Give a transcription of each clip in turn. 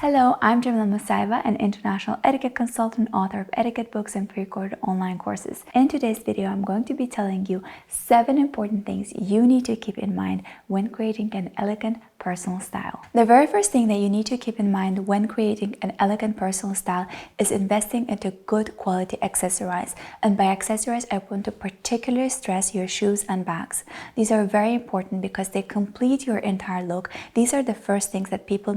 Hello, I'm Jamila Musayeva, an international etiquette consultant, author of etiquette books and pre-recorded online courses. In today's video, I'm going to be telling you 7 important things you need to keep in mind when creating an elegant personal style. The very first thing that you need to keep in mind when creating an elegant personal style is investing into good quality accessories. And by accessories, I want to particularly stress your shoes and bags. These are very important because they complete your entire look. These are the first things that people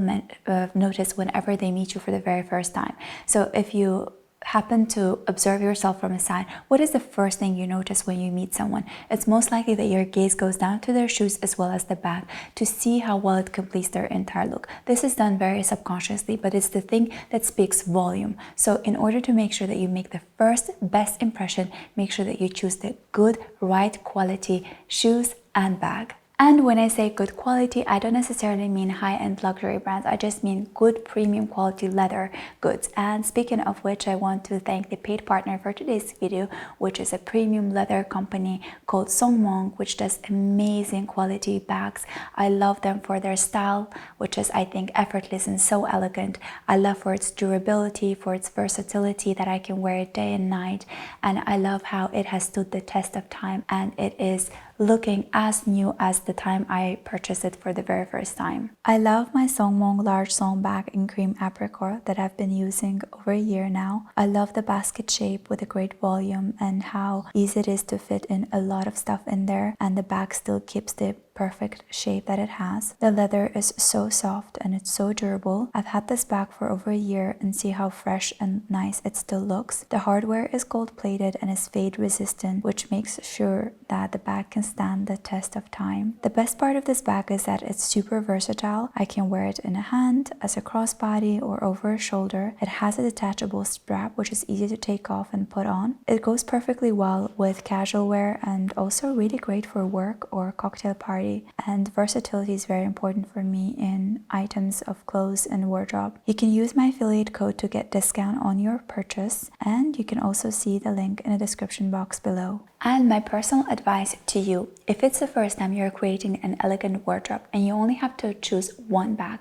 notice whenever they meet you for the very first time. So if you happen to observe yourself from a side, what is the first thing you notice when you meet someone? It's most likely that your gaze goes down to their shoes as well as the bag to see how well it completes their entire look. This is done very subconsciously, but it's the thing that speaks volume. So in order to make sure that you make the first best impression, make sure that you choose the good, right quality shoes and bag. And when I say good quality, I don't necessarily mean high-end luxury brands. I just mean good premium quality leather goods. And speaking of which, I want to thank the paid partner for today's video, which is a premium leather company called Songmong, which does amazing quality bags. I love them for their style, which is, I think, effortless and so elegant. I love for its durability, for its versatility that I can wear it day and night. And I love how it has stood the test of time and it is looking as new as the time I purchased it for the very first time. I love my Songmong large song bag in cream apricot that I've been using over a year now. I love the basket shape with a great volume and how easy it is to fit in a lot of stuff in there, and the bag still keeps the perfect shape that it has. The leather is so soft and it's so durable. I've had this bag for over a year and see how fresh and nice it still looks. The hardware is gold plated and is fade resistant, which makes sure that the bag can stand the test of time. The best part of this bag is that it's super versatile. I can wear it in a hand, as a crossbody, or over a shoulder. It has a detachable strap which is easy to take off and put on. It goes perfectly well with casual wear and also really great for work or cocktail party. And versatility is very important for me in items of clothes and wardrobe. You can use my affiliate code to get discount on your purchase, and you can also see the link in the description box below. And my personal advice to you, if it's the first time you're creating an elegant wardrobe and you only have to choose one bag,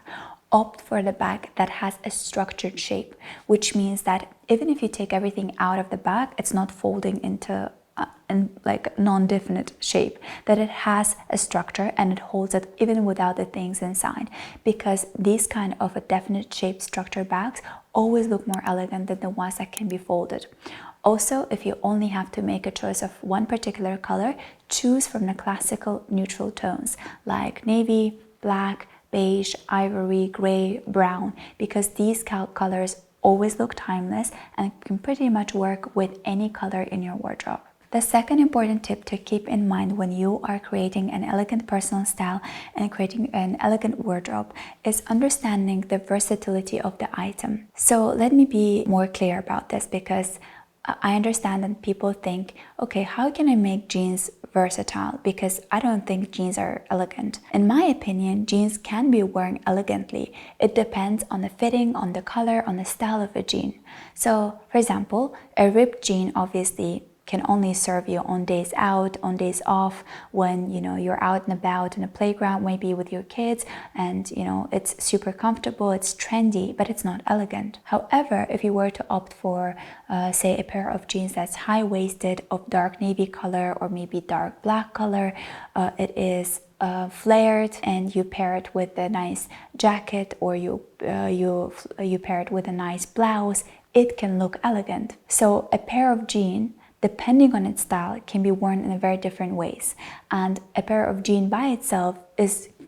opt for the bag that has a structured shape, which means that even if you take everything out of the bag, it's not folding into like non-definite shape, that it has a structure and it holds it even without the things inside, because these kind of a definite shape structure bags always look more elegant than the ones that can be folded. Also, if you only have to make a choice of one particular color, choose from the classical neutral tones like navy, black, beige, ivory, gray, brown, because these colors always look timeless and can pretty much work with any color in your wardrobe. The second important tip to keep in mind when you are creating an elegant personal style and creating an elegant wardrobe is understanding the versatility of the item. So let me be more clear about this, because I understand that people think, okay, how can I make jeans versatile? Because I don't think jeans are elegant. In my opinion, jeans can be worn elegantly. It depends on the fitting, on the color, on the style of a jean. So, for example, a ripped jean obviously can only serve you on days out, on days off, when you're out and about in a playground, maybe with your kids, and it's super comfortable, it's trendy, but it's not elegant. However, if you were to opt for say a pair of jeans that's high-waisted, of dark navy color or maybe dark black color, it is flared, and you pair it with a nice jacket, or you pair it with a nice blouse, it can look elegant. So a pair of jeans, depending on its style, can be worn in very different ways, and a pair of jeans by itself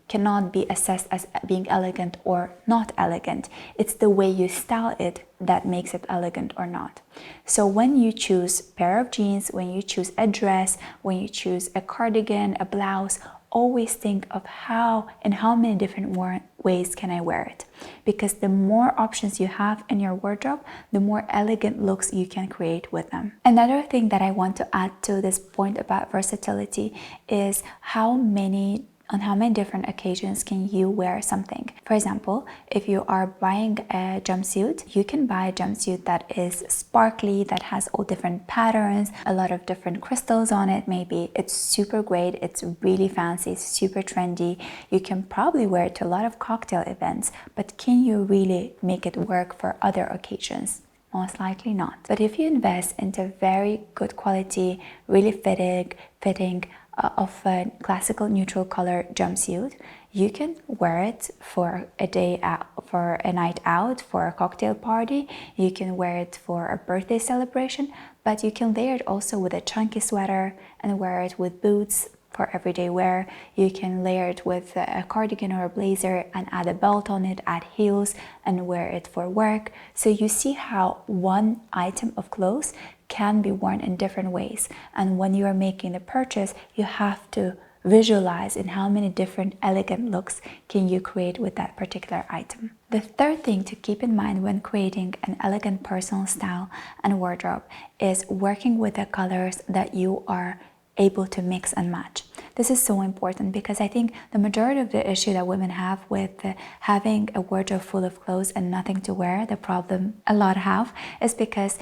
cannot be assessed as being elegant or not elegant. It's the way you style it that makes it elegant or not. So when you choose a pair of jeans, when you choose a dress, when you choose a cardigan, a blouse, always think of how many different ways can I wear it, because the more options you have in your wardrobe, the more elegant looks you can create with them. Another thing that I want to add to this point about versatility is how many on how many different occasions can you wear something. For example, if you are buying a jumpsuit, you can buy a jumpsuit that is sparkly, that has all different patterns, a lot of different crystals on it. Maybe it's super great, it's really fancy, it's super trendy. You can probably wear it to a lot of cocktail events, but can you really make it work for other occasions? Most likely not. But if you invest into very good quality, really fitting of a classical neutral color jumpsuit, you can wear it for a day out, for a night out, for a cocktail party. You can wear it for a birthday celebration, but you can layer it also with a chunky sweater and wear it with boots for everyday wear. You can layer it with a cardigan or a blazer and add a belt on it, add heels, and wear it for work. So you see how one item of clothes can be worn in different ways. And when you are making the purchase, you have to visualize in how many different elegant looks can you create with that particular item. The third thing to keep in mind when creating an elegant personal style and wardrobe is working with the colors that you are able to mix and match. This is so important because I think the majority of the issue that women have with having a wardrobe full of clothes and nothing to wear, the problem a lot have, is because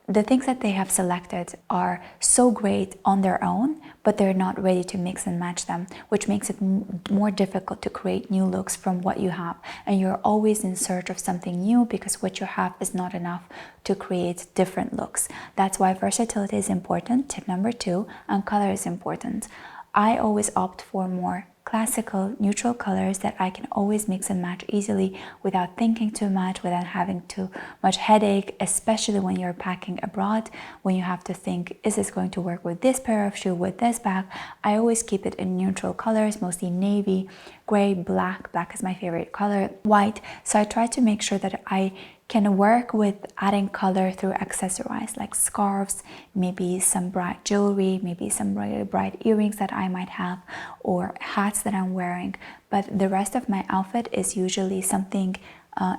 the things that they have selected are so great on their own, but they're not ready to mix and match them, which makes it more difficult to create new looks from what you have. And you're always in search of something new because what you have is not enough to create different looks. That's why versatility is important, tip number 2, and color is important. I always opt for more classical neutral colors that I can always mix and match easily without thinking too much, without having too much headache, especially when you're packing abroad, when you have to think, is this going to work with this pair of shoes, with this bag? I always keep it in neutral colors, mostly navy, gray, black. Black is my favorite color, white. So I try to make sure that I can work with adding color through accessories like scarves, maybe some bright jewelry, maybe some really bright earrings that I might have, or hats that I'm wearing. But the rest of my outfit is usually something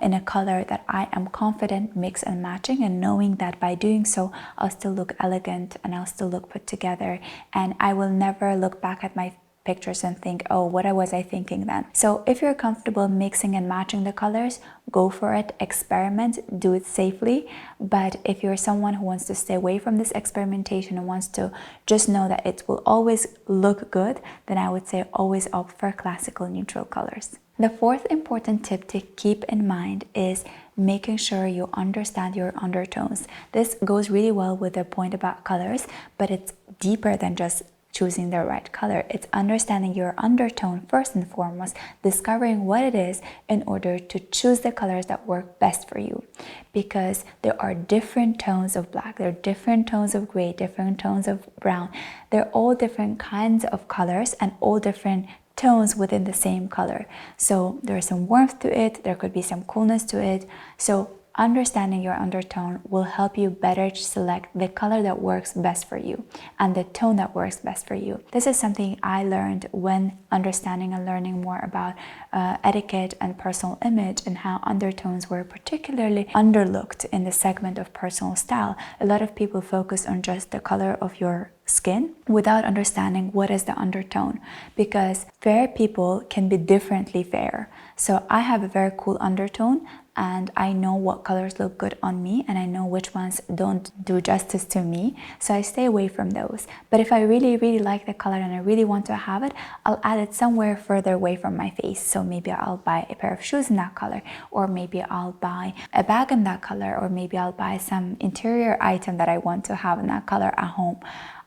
in a color that I am confident mix and matching, and knowing that by doing so I'll still look elegant and I'll still look put together, and I will never look back at my pictures and think, oh, what was I thinking then? So if you're comfortable mixing and matching the colors, go for it, experiment, do it safely. But if you're someone who wants to stay away from this experimentation and wants to just know that it will always look good, then I would say always opt for classical neutral colors. The fourth important tip to keep in mind is making sure you understand your undertones. This goes really well with the point about colors, but it's deeper than just choosing the right color. It's understanding your undertone first and foremost, discovering what it is in order to choose the colors that work best for you. Because there are different tones of black, there are different tones of gray, different tones of brown. They're all different kinds of colors and all different tones within the same color. So there's some warmth to it, there could be some coolness to it. So understanding your undertone will help you better select the color that works best for you and the tone that works best for you. This is something I learned when understanding and learning more about etiquette and personal image, and how undertones were particularly underlooked in the segment of personal style. A lot of people focus on just the color of your skin without understanding what is the undertone, because fair people can be differently fair. So I have a very cool undertone, and I know what colors look good on me, and I know which ones don't do justice to me, so I stay away from those. But if I really like the color and I really want to have it, I'll add it somewhere further away from my face. So maybe I'll buy a pair of shoes in that color, or maybe I'll buy a bag in that color, or maybe I'll buy some interior item that I want to have in that color at home.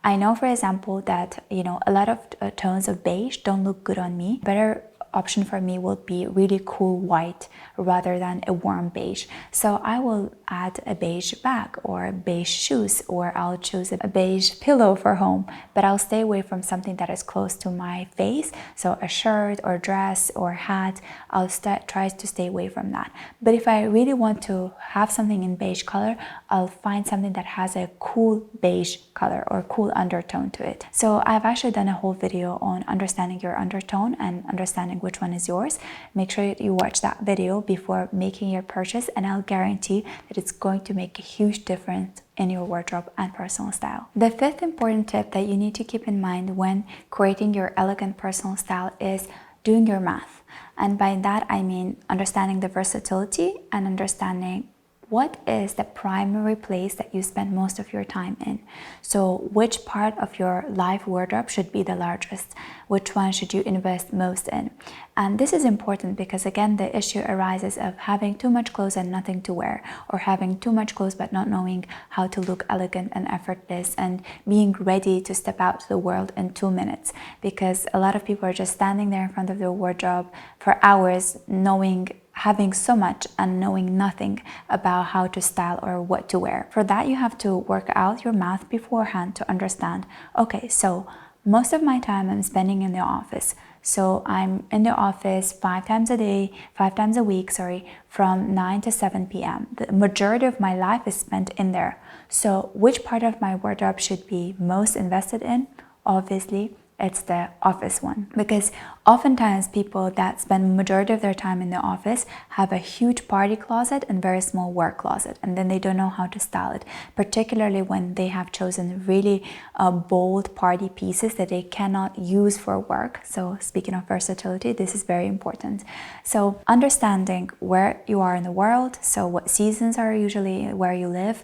I know, for example, that a lot of tones of beige don't look good on me. Better option for me will be really cool white rather than a warm beige. So I will add a beige bag or beige shoes, or I'll choose a beige pillow for home, but I'll stay away from something that is close to my face. So a shirt or dress or hat, I'll try to stay away from that. But if I really want to have something in beige color, I'll find something that has a cool beige color or cool undertone to it. So I've actually done a whole video on understanding your undertone and understanding which one is yours. Make sure that you watch that video before making your purchase, and I'll guarantee that it's going to make a huge difference in your wardrobe and personal style. The fifth important tip that you need to keep in mind when creating your elegant personal style is doing your math. And by that I mean understanding the versatility and understanding what is the primary place that you spend most of your time in. So which part of your life wardrobe should be the largest? Which one should you invest most in? And this is important because, again, the issue arises of having too much clothes and nothing to wear, or having too much clothes but not knowing how to look elegant and effortless, and being ready to step out to the world in 2 minutes, because a lot of people are just standing there in front of their wardrobe for hours having so much and knowing nothing about how to style or what to wear. For that, you have to work out your math beforehand to understand, okay, so most of my time I'm spending in the office. So I'm in the office 5 times a week, from 9 to 7 p.m. The majority of my life is spent in there. So which part of my wardrobe should be most invested in? Obviously, it's the office one, because oftentimes people that spend majority of their time in the office have a huge party closet and very small work closet, and then they don't know how to style it, particularly when they have chosen really bold party pieces that they cannot use for work. So speaking of versatility, this is very important. So understanding where you are in the world, so what seasons are usually where you live,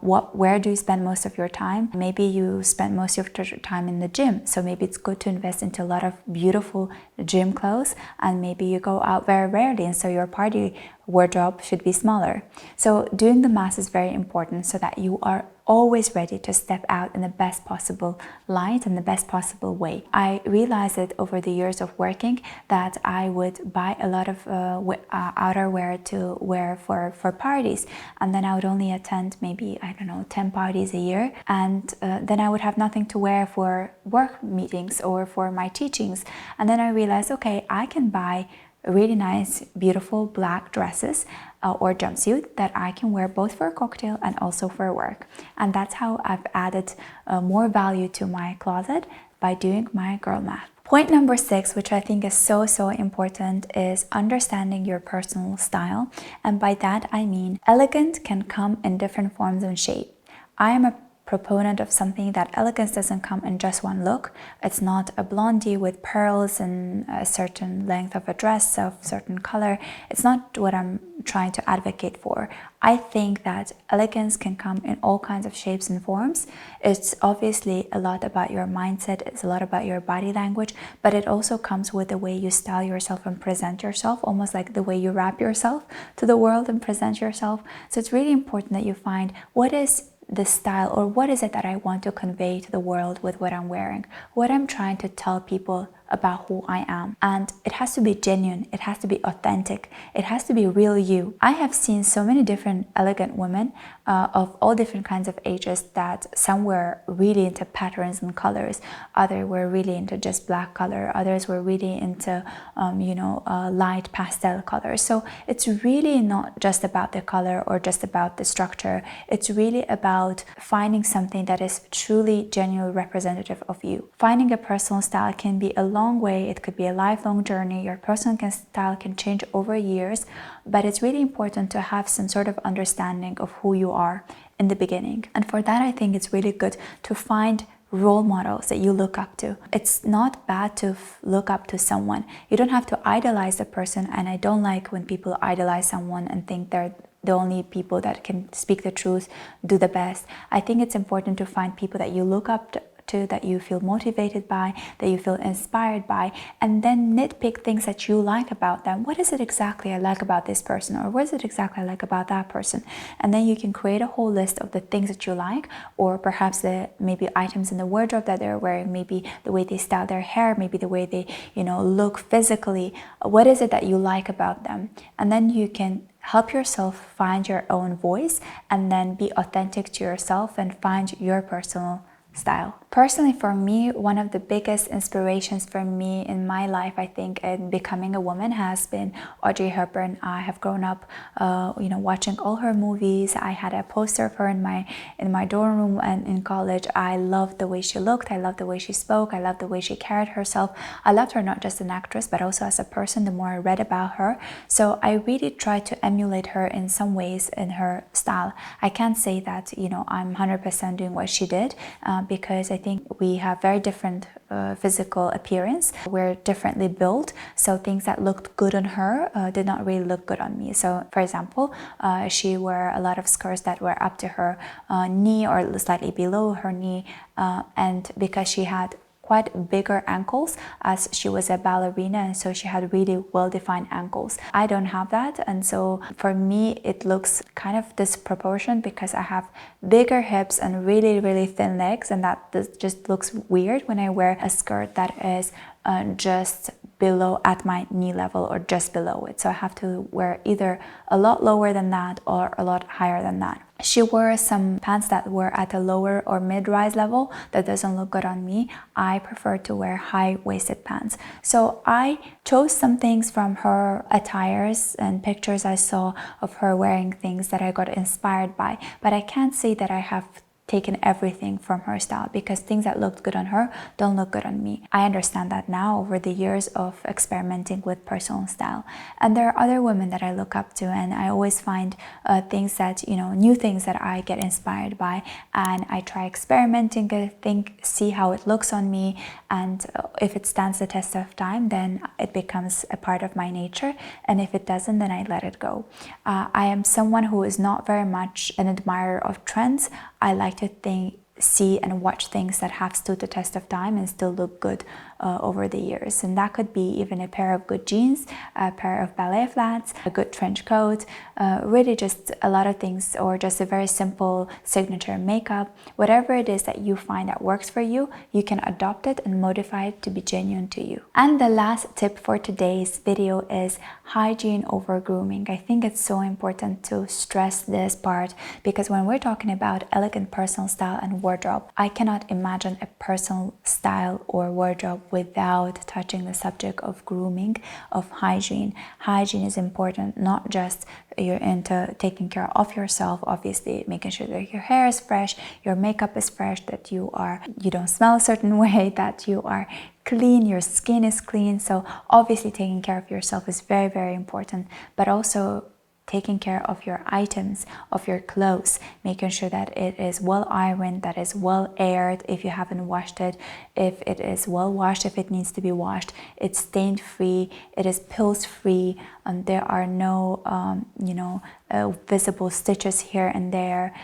where do you spend most of your time? Maybe you spend most of your time in the gym, so maybe it's good to invest into a lot of beautiful gym clothes, and maybe you go out very rarely, and so your party wardrobe should be smaller. So doing the math is very important so that you are always ready to step out in the best possible light and the best possible way. I realized that over the years of working that I would buy a lot of outerwear to wear for parties, and then I would only attend maybe, 10 parties a year, and then I would have nothing to wear for work meetings or for my teachings. And then I realized, okay, I can buy really nice, beautiful black dresses or jumpsuit that I can wear both for a cocktail and also for work. And that's how I've added more value to my closet, by doing my girl math. Point number 6, which I think is so important, is understanding your personal style. And by that I mean elegant can come in different forms and shape. I am a proponent of something that elegance doesn't come in just one look. It's not a blondie with pearls and a certain length of a dress of certain color. It's not what I'm trying to advocate for. I think that elegance can come in all kinds of shapes and forms. It's obviously a lot about your mindset, it's a lot about your body language, but it also comes with the way you style yourself and present yourself, almost like the way you wrap yourself to the world and present yourself. So it's really important that you find what is the style, or what is it that I want to convey to the world with what I'm wearing, what I'm trying to tell people about who I am. And it has to be genuine, it has to be authentic, it has to be real you. I have seen so many different elegant women of all different kinds of ages, that some were really into patterns and colors, others were really into just black color, others were really into light pastel colors. So it's really not just about the color or just about the structure, it's really about finding something that is truly genuinely representative of you. Finding a personal style can be a long way, it could be a lifelong journey. Your personal style can change over years, but it's really important to have some sort of understanding of who you are in the beginning. And for that, I think it's really good to find role models that you look up to. It's not bad to look up to someone. You don't have to idolize a person, and I don't like when people idolize someone and think they're the only people that can speak the truth, do the best. I think it's important to find people that you look up to, that you feel motivated by, that you feel inspired by, and then nitpick things that you like about them. What is it exactly I like about this person, or what is it exactly I like about that person? And then you can create a whole list of the things that you like, or perhaps the maybe items in the wardrobe that they're wearing, maybe the way they style their hair, maybe the way they look physically. What is it that you like about them? And then you can help yourself find your own voice, and then be authentic to yourself and find your personal style. Personally, for me, one of the biggest inspirations for me in my life, I think, in becoming a woman has been Audrey Hepburn. I have grown up, watching all her movies. I had a poster of her in my dorm room and in college. I loved the way she looked. I loved the way she spoke. I loved the way she carried herself. I loved her not just as an actress, but also as a person. The more I read about her, so I really tried to emulate her in some ways in her style. I can't say that I'm 100% doing what she did. Because I think we have very different physical appearance. We're differently built, so things that looked good on her did not really look good on me. So for example, she wore a lot of skirts that were up to her knee or slightly below her knee, and because she had quite bigger ankles as she was a ballerina, and so she had really well-defined ankles. I don't have that, and so for me it looks kind of disproportionate because I have bigger hips and really thin legs, and that just looks weird when I wear a skirt that is just below at my knee level or just below it. So I have to wear either a lot lower than that or a lot higher than that. She wore some pants that were at a lower or mid-rise level. That doesn't look good on me. I prefer to wear high-waisted pants. So I chose some things from her attires and pictures I saw of her wearing things that I got inspired by. But I can't say that I have taken everything from her style, because things that looked good on her don't look good on me. I understand that now over the years of experimenting with personal style. And there are other women that I look up to, and I always find things that, new things that I get inspired by, and I try experimenting it, see how it looks on me, and if it stands the test of time, then it becomes a part of my nature, and if it doesn't, then I let it go. I am someone who is not very much an admirer of trends. I like to see and watch things that have stood the test of time and still look good over the years. And that could be even a pair of good jeans, a pair of ballet flats, a good trench coat, really just a lot of things, or just a very simple signature makeup. Whatever it is that you find that works for you, you can adopt it and modify it to be genuine to you. And the last tip for today's video is hygiene over grooming. I think it's so important to stress this part, because when we're talking about elegant personal style and wardrobe, I cannot imagine a personal style or wardrobe without touching the subject of grooming, of hygiene. Hygiene is important, not just you're into taking care of yourself, obviously making sure that your hair is fresh, your makeup is fresh, that you don't smell a certain way, that you are clean, your skin is clean. So obviously taking care of yourself is very important, but also taking care of your items, of your clothes, making sure that it is well ironed, that is well aired if you haven't washed it, if it is well washed, if it needs to be washed, it's stain free, it is pills free, and there are no visible stitches here and there,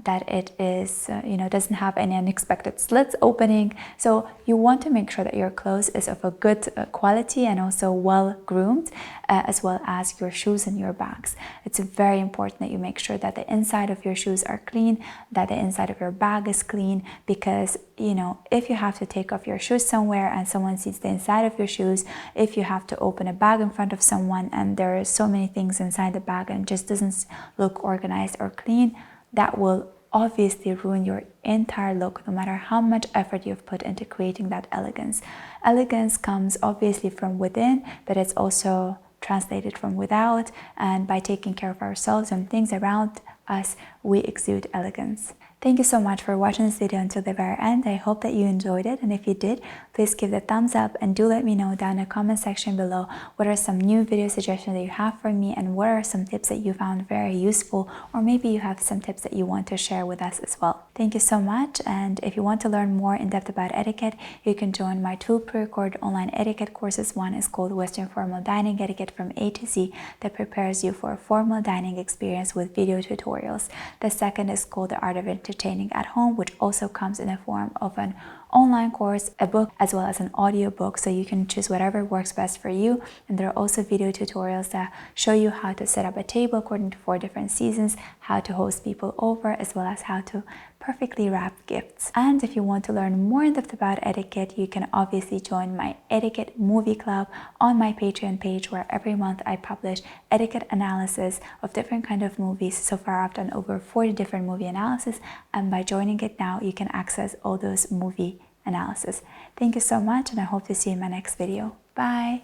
that it is doesn't have any unexpected slits opening. So you want to make sure that your clothes is of a good quality and also well groomed, as well as your shoes and your bags. It's very important that you make sure that the inside of your shoes are clean, that the inside of your bag is clean, because if you have to take off your shoes somewhere and someone sees the inside of your shoes, if you have to open a bag in front of someone and there are so many things inside the bag and just doesn't look organized or clean, that will obviously ruin your entire look, no matter how much effort you've put into creating that elegance. Elegance comes obviously from within, but it's also translated from without, and by taking care of ourselves and things around us, we exude elegance. Thank you so much for watching this video until the very end. I hope that you enjoyed it, and if you did, please give it a thumbs up, and do let me know down in the comment section below what are some new video suggestions that you have for me, and what are some tips that you found very useful, or maybe you have some tips that you want to share with us as well. Thank you so much, and if you want to learn more in depth about etiquette, you can join my 2 pre-recorded online etiquette courses. One is called Western Formal Dining Etiquette from A to Z, that prepares you for a formal dining experience with video tutorials. The second is called The Art of Entertaining at Home, which also comes in the form of an online course, a book, as well as an audiobook, so you can choose whatever works best for you. And there are also video tutorials that show you how to set up a table according to 4 different seasons, how to host people over, as well as how to perfectly wrap gifts. And if you want to learn more in depth about etiquette, you can obviously join my etiquette movie club on my Patreon page, where every month I publish etiquette analysis of different kind of movies. So far I've done over 40 different movie analysis, and by joining it now you can access all those movie analysis. Thank you so much, and I hope to see you in my next video. Bye.